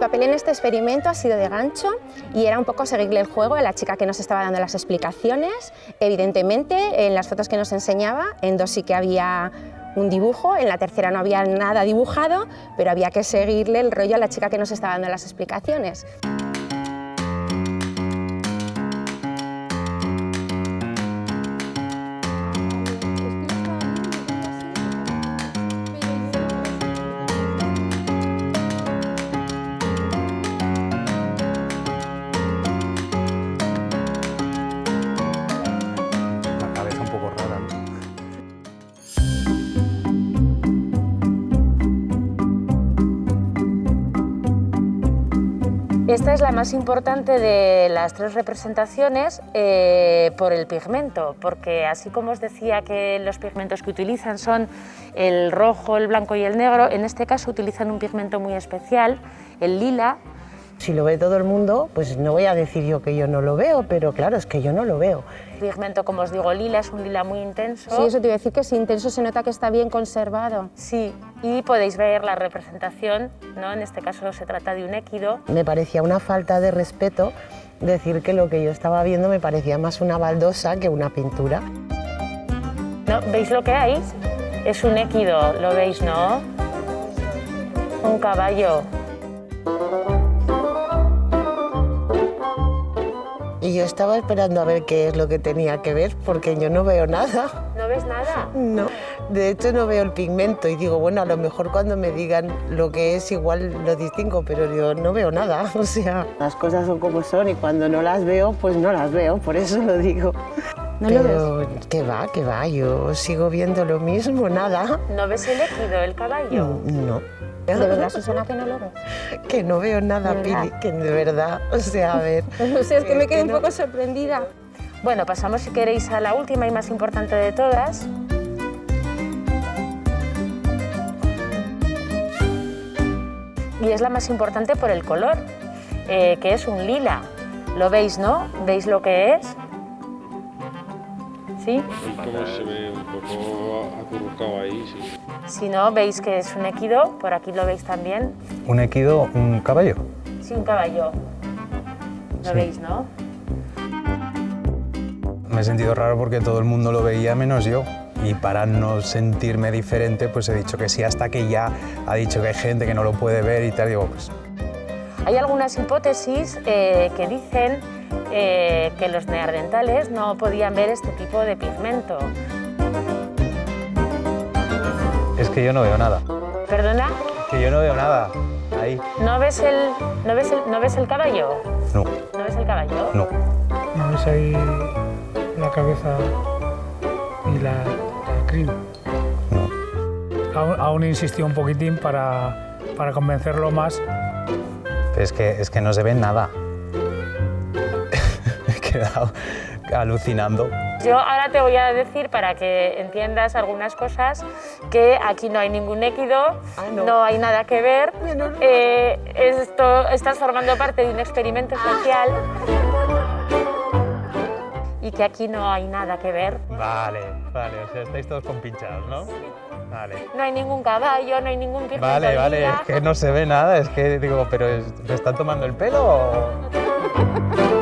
papel en este experimento ha sido de gancho y era un poco seguirle el juego a la chica que nos estaba dando las explicaciones. Evidentemente, en las fotos que nos enseñaba, en 2 sí que había un dibujo, en la tercera no había nada dibujado, pero había que seguirle el rollo a la chica que nos estaba dando las explicaciones. Esta es la más importante de las 3 representaciones por el pigmento, porque así como os decía que los pigmentos que utilizan son el rojo, el blanco y el negro, en este caso utilizan un pigmento muy especial, el lila. Si lo ve todo el mundo, pues no voy a decir yo que yo no lo veo, pero claro, es que yo no lo veo. El pigmento, como os digo, lila, es un lila muy intenso. Sí, eso te iba a decir que es intenso, se nota que está bien conservado. Sí, y podéis ver la representación, ¿no? En este caso se trata de un équido. Me parecía una falta de respeto decir que lo que yo estaba viendo me parecía más una baldosa que una pintura. ¿No? ¿Veis lo que hay? Es un équido, lo veis, ¿no? Un caballo. Y yo estaba esperando a ver qué es lo que tenía que ver, porque yo no veo nada. ¿No ves nada? No, de hecho no veo el pigmento y digo, bueno, a lo mejor cuando me digan lo que es igual lo distingo, pero yo no veo nada, o sea, las cosas son como son y cuando no las veo, pues no las veo, por eso lo digo. ¿No pero, lo ves? Que va, yo sigo viendo lo mismo, nada. ¿No ves el équido, el caballo? No. ¿De verdad, Susana, que no lo ves? Que no veo nada, ¿De Pili, verdad? que de verdad, o sea, a ver. No sé, es que me quedé un no. poco sorprendida. Bueno, pasamos si queréis a la última y más importante de todas. Y es la más importante por el color, que es un lila. Lo veis, ¿no? ¿Veis lo que es? ¿Sí? Como se ve un poco acurrucado ahí, sí. Si no, veis que es un équido, por aquí lo veis también. ¿Un équido, un caballo? Sí, un caballo. Lo Sí. veis, ¿no? Me he sentido raro porque todo el mundo lo veía menos yo. Y para no sentirme diferente, pues he dicho que sí, hasta que ya ha dicho que hay gente que no lo puede ver y tal. Digo, pues... Hay algunas hipótesis que dicen que los neandertales no podían ver este tipo de pigmento. Es que yo no veo nada. ¿Perdona? Que yo no veo nada. Ahí. ¿No ves el caballo? No, ¿No ves el caballo? no. ¿No ves ahí la cabeza y la crin? No. Aún insistió un poquitín para convencerlo más. Es que no se ve nada. Me he quedado alucinando. Yo ahora te voy a decir, para que entiendas algunas cosas, que aquí no hay ningún équido, no hay nada que ver. Estás formando parte de un experimento social y que aquí no hay nada que ver. Vale, o sea, estáis todos compinchados, ¿no? Vale. No hay ningún caballo, no hay ningún pigmento. Vale, lila. es que no se ve nada, es que digo, pero ¿me están tomando el pelo o...?